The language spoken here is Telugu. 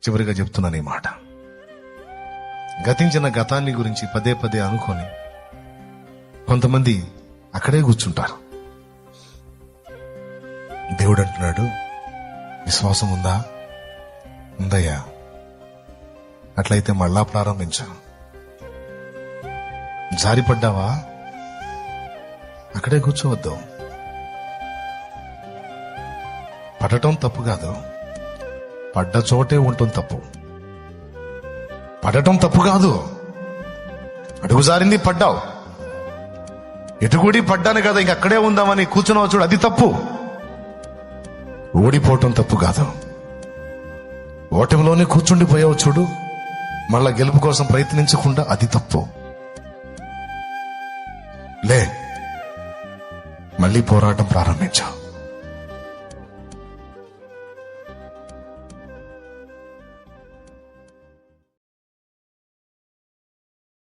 చివరిగా చెప్తున్నాను ఈ మాట. గతించిన గతాన్ని గురించి పదే పదే అనుకొని కొంతమంది అక్కడే కూర్చుంటారు. దేవుడు అంటున్నాడు, విశ్వాసం ఉందా? ఉందయ్యా. అట్లయితే మళ్ళా ప్రారంభించా. జారిపడ్డావా? అక్కడే కూర్చోవద్దు. పడటం తప్పు కాదు, పడ్డ చోటే ఉంటుంది తప్పు. పడటం తప్పు కాదు, అడుగు జారింది పడ్డావు, ఎటుగుడి పడ్డాను కదా ఇంక అక్కడే ఉందామని కూర్చున్నావు చూడు, అది తప్పు. ఓడిపోవటం తప్పు కాదు, ఓటమిలోనే కూర్చుండిపోయావు చూడు, మళ్ళా గెలుపు కోసం ప్రయత్నించకుండా, అది తప్పు. లే, మళ్ళీ పోరాటం ప్రారంభించావు.